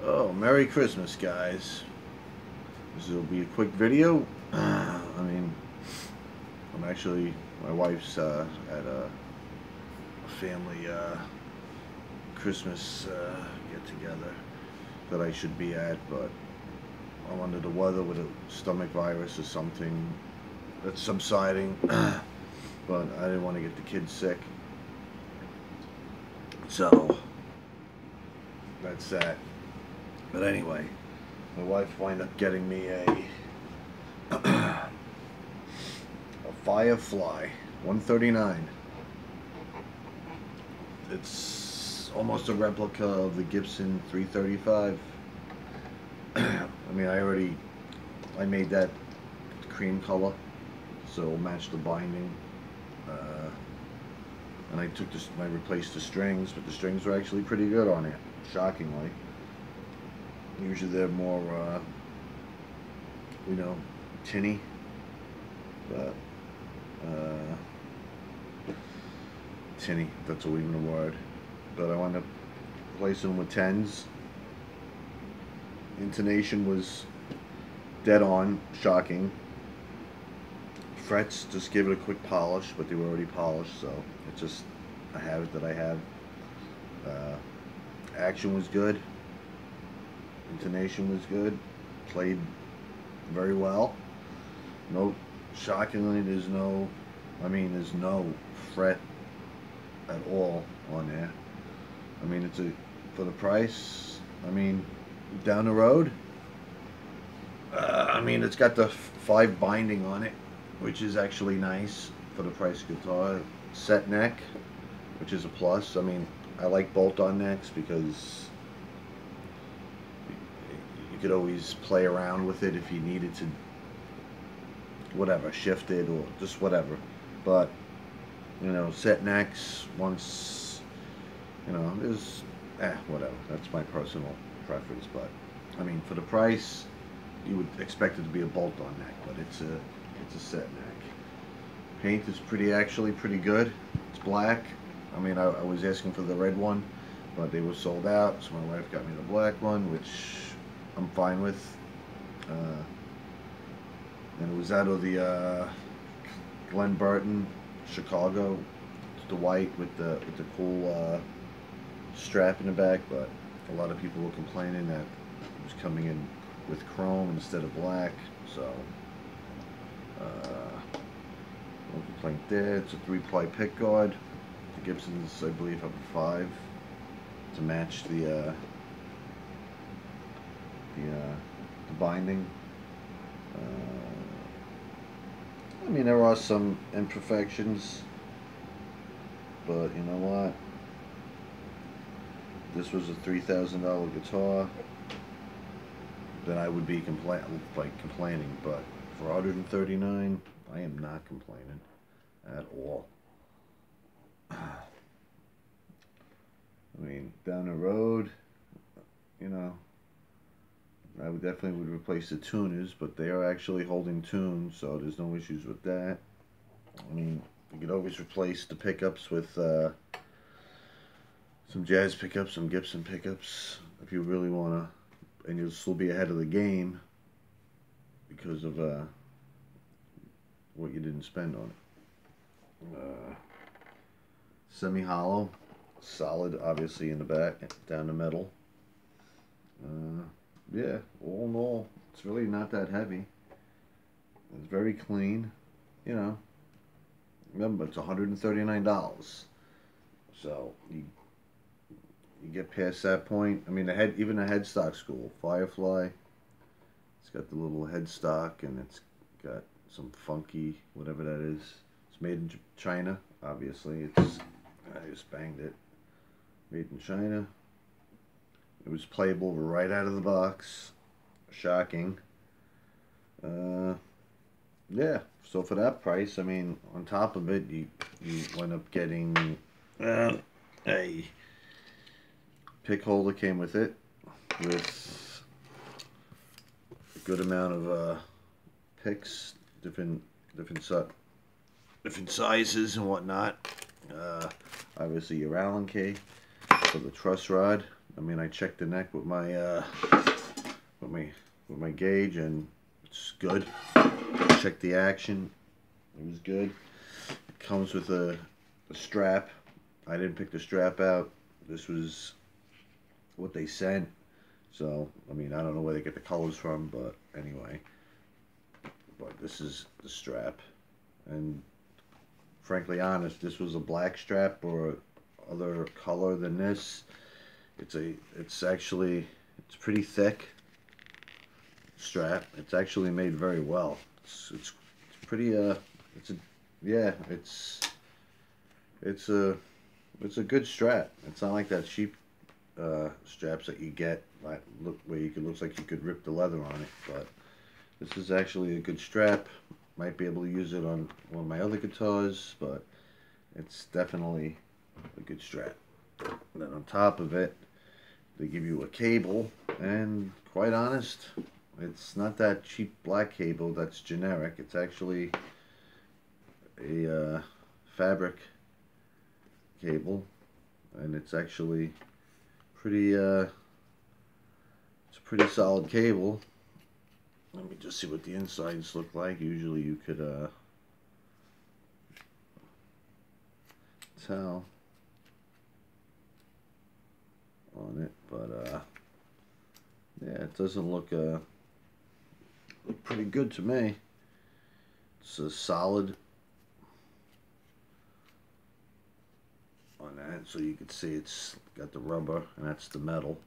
Oh, Merry Christmas, guys. This will be a quick video. I'm actually, my wife's at a family Christmas get-together that I should be at, but I'm under the weather with a stomach virus or something that's subsiding, but I didn't want to get the kids sick. So, that's that. But anyway, my wife wound up getting me a Firefly 139. It's almost a replica of the Gibson 335. I made that cream color, so it'll match the binding. And I replaced the strings, but the strings were actually pretty good on it, shockingly. Usually they're more, tinny, but tinny, that's even a word. But I wound up replacing them with 10s. Intonation was dead on, shocking. Frets, just gave it a quick polish, but they were already polished, so it's just a habit that I have. Action was good. Intonation was good. Played very well. Shockingly, there's no fret at all on there. For the price, down the road, it's got the 5 binding on it, which is actually nice for the price of guitar. Set neck, which is a plus. I like bolt-on necks because you could always play around with it if you needed to, shift it or just whatever. But set necks, once is whatever. That's my personal preference. But for the price, you would expect it to be a bolt-on neck, but it's a set neck. Paint is actually pretty good. It's black. I was asking for the red one, but they were sold out, so my wife got me the black one, which I'm fine with. And it was out of the Glen Burton, Chicago. It's the white with the cool strap in the back, but a lot of people were complaining that it was coming in with chrome instead of black, so no complaint there. It's a 3-ply pick guard. The Gibson's, I believe, have a 5 to match the binding. There are some imperfections, but you know what? This was a $3,000 guitar, then I would be complaining. But for $139, I am not complaining at all. Down the road, I would definitely replace the tuners, but they are actually holding tune, so there's no issues with that. You could always replace the pickups with some jazz pickups, some Gibson pickups, if you really want to, and you'll still be ahead of the game because of what you didn't spend on it. Semi-hollow, solid, obviously, in the back, down the middle. Yeah, all in all, it's really not that heavy. It's very clean, Remember, it's $139. So you get past that point. Even the headstock school, Firefly, it's got the little headstock, and it's got some funky whatever that is. It's made in China, obviously. I just banged it. Made in China. It was playable right out of the box. Shocking. Yeah, so for that price, on top of it, you end up getting a pick holder came with it, with a good amount of picks, different sizes and whatnot. Obviously your Allen key for the truss rod, I mean, I checked the neck with my with my with my gauge, and it's good. Check the action. It was good. It comes with a strap. I didn't pick the strap out. This was what they sent. So, I mean, I don't know where they get the colors from, but anyway. But this is the strap. And frankly honest, this was a black strap or other color than this. It's actually, it's pretty thick strap. It's actually made very well. It's pretty, it's a, yeah, it's a, it's a good strap. It's not like that cheap straps that you get like look where you could looks like you could rip the leather on it, but this is actually a good strap. Might be able to use it on one of my other guitars, but it's definitely a good strap. And then on top of it, they give you a cable, and quite honest, it's not that cheap black cable that's generic. It's actually a fabric cable, and it's actually pretty it's a pretty solid cable. Let me just see what the insides look like. Usually you could tell on it, but yeah, it doesn't look pretty good to me. It's a solid on that, so you can see it's got the rubber, and that's the metal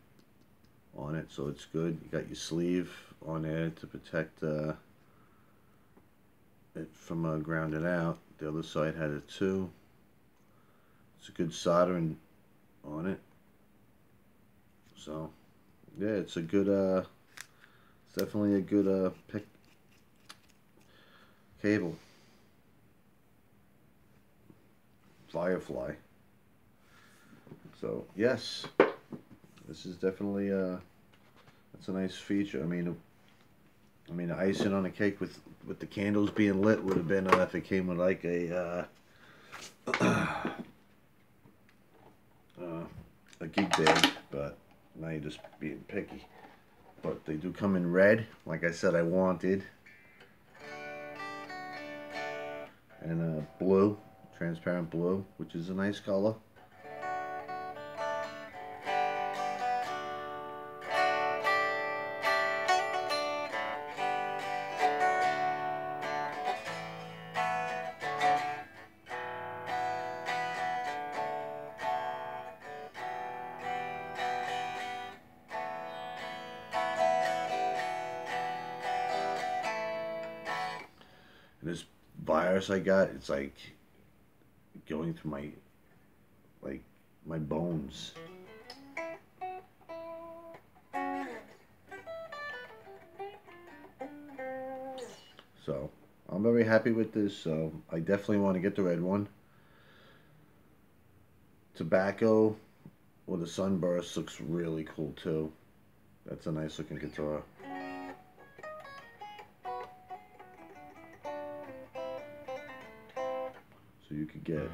on it, so it's good. You got your sleeve on there to protect it from grounding out. The other side had it too. It's a good soldering on it. So yeah, it's a good it's definitely a good pick cable. Firefly. So yes, this is definitely that's a nice feature. I mean the icing on the cake with the candles being lit would have been if it came with like a gig bag, but now you're just being picky. But they do come in red, like I said I wanted, and blue, transparent blue, which is a nice color. And this virus I got, it's like going through my bones. So I'm very happy with this. So I definitely want to get the red one. Tobacco or the Sunburst looks really cool too. That's a nice looking guitar. So you could get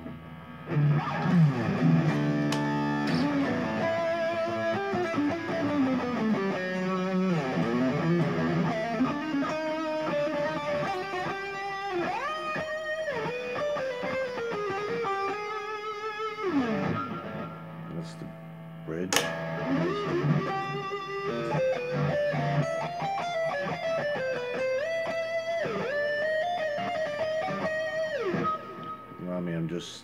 that's the bridge. You know what I mean? I'm just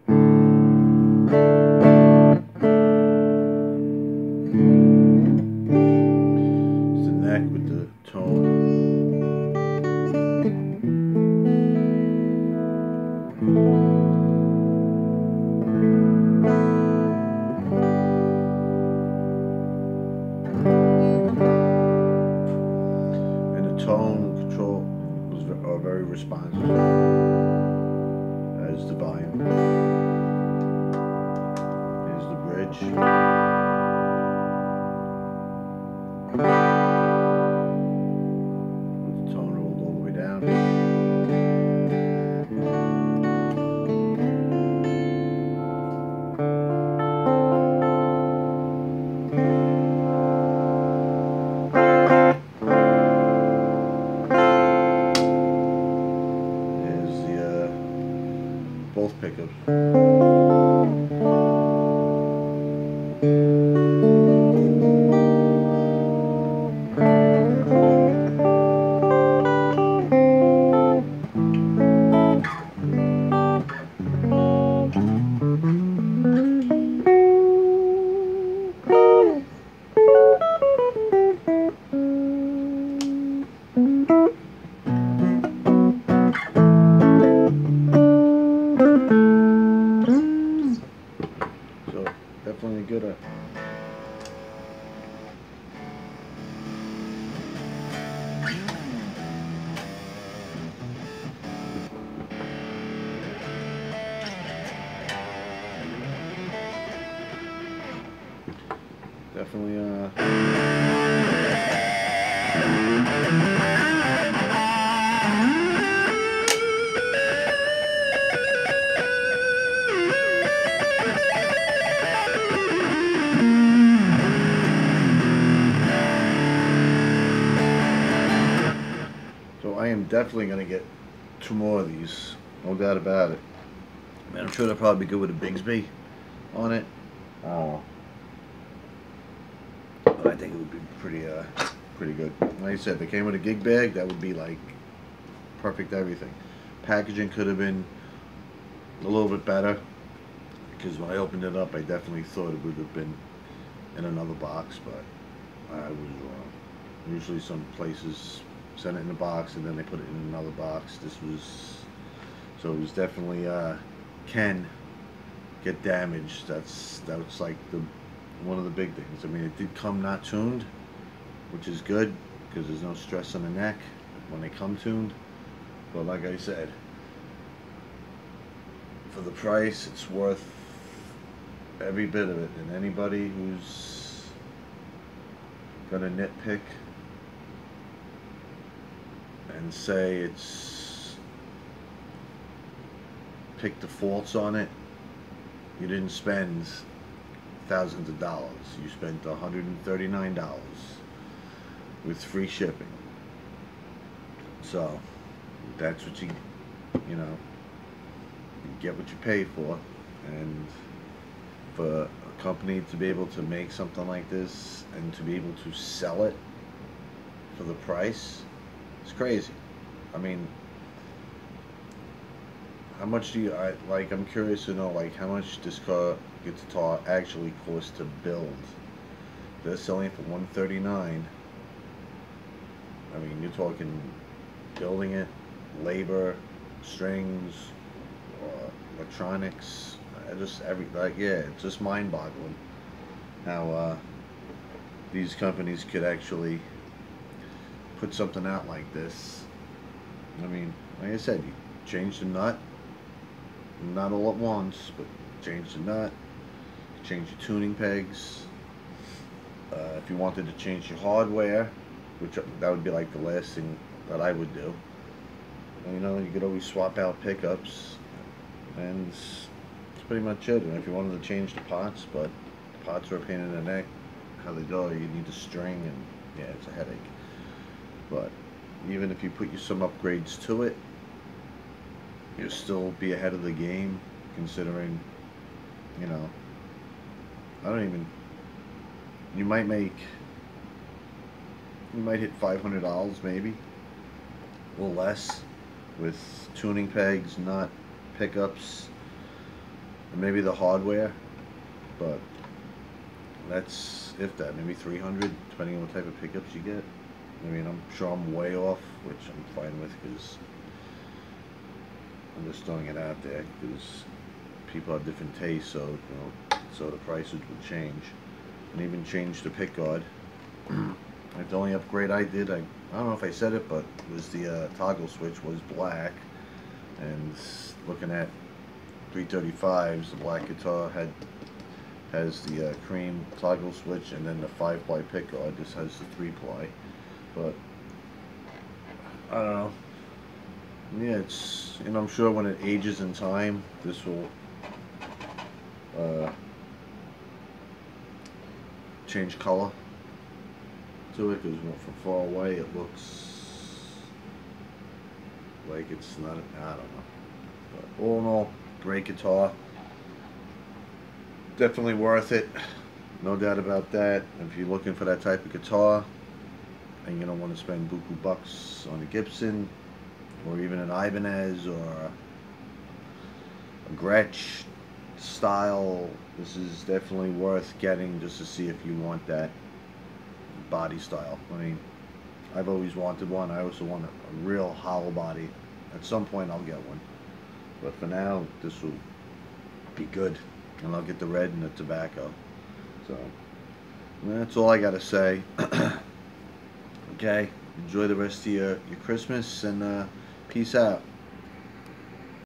it's the neck with the tone. Tone control was very responsive. There's the volume. Here's the bridge. With the tone rolled all the way down. pickups. So definitely a good definitely so I am definitely gonna get 2 more of these, no doubt about it. Man, I'm sure they'll probably be good with a Bigsby on it. But I think it would be pretty good. Like I said, they came with a gig bag. That would be like perfect everything. Packaging could have been a little bit better because when I opened it up, I definitely thought it would have been in another box, but I was wrong. Usually, some places send it in a box and then they put it in another box. This was so it was definitely can get damaged. That's like the one of the big things. I mean, it did come not tuned, which is good because there's no stress on the neck when they come tuned. But like I said, for the price, it's worth every bit of it. And anybody who's gonna nitpick and say it's pick the faults on it, you didn't spend thousands of dollars. You spent $139 with free shipping. So that's what you know, you get what you pay for. And for a company to be able to make something like this and to be able to sell it for the price, it's crazy. I mean, how much do you, I'm curious to know, like, how much this guitar actually costs to build. They're selling it for $139. I mean, you're talking building it, labor, strings, electronics, yeah, it's just mind-boggling how these companies could actually put something out like this. I mean, like I said, you change the nut, not all at once, but change the nut, change your tuning pegs. If you wanted to change your hardware, which that would be like the last thing that I would do. You know, you could always swap out pickups, and it's pretty much it. And if you wanted to change the pots, but the pots are a pain in the neck, how they go, you need the string, and yeah, it's a headache. But even if you put some upgrades to it, you'll still be ahead of the game, considering, you know, you might hit $500 maybe, or less, with tuning pegs, nut, pickups, and maybe the hardware. But that's, if that, maybe 300, depending on what type of pickups you get. I mean, I'm sure I'm way off, which I'm fine with, because I'm just throwing it out there, because people have different tastes, so, you know, so the prices would change. And even change the pick guard. Like, the only upgrade I did, I don't know if I said it, but it was the toggle switch was black. And looking at 335s, the black guitar has the cream toggle switch, and then the 5-ply pick guard just has the 3-ply. But I don't know. Yeah, it's, and I'm sure when it ages in time, this will change color to it, because from far away it looks like it's not, I don't know. But all in all, Great guitar. Definitely worth it. No doubt about that. If you're looking for that type of guitar and you don't want to spend buku bucks on a Gibson or even an Ibanez or a Gretsch style, this is definitely worth getting just to see if you want that body style. I mean, I've always wanted one. I also want a real hollow body. At some point I'll get one. But for now, this will be good. And I'll get the red and the tobacco. So, that's all I got to say. Okay, enjoy the rest of your Christmas and peace out.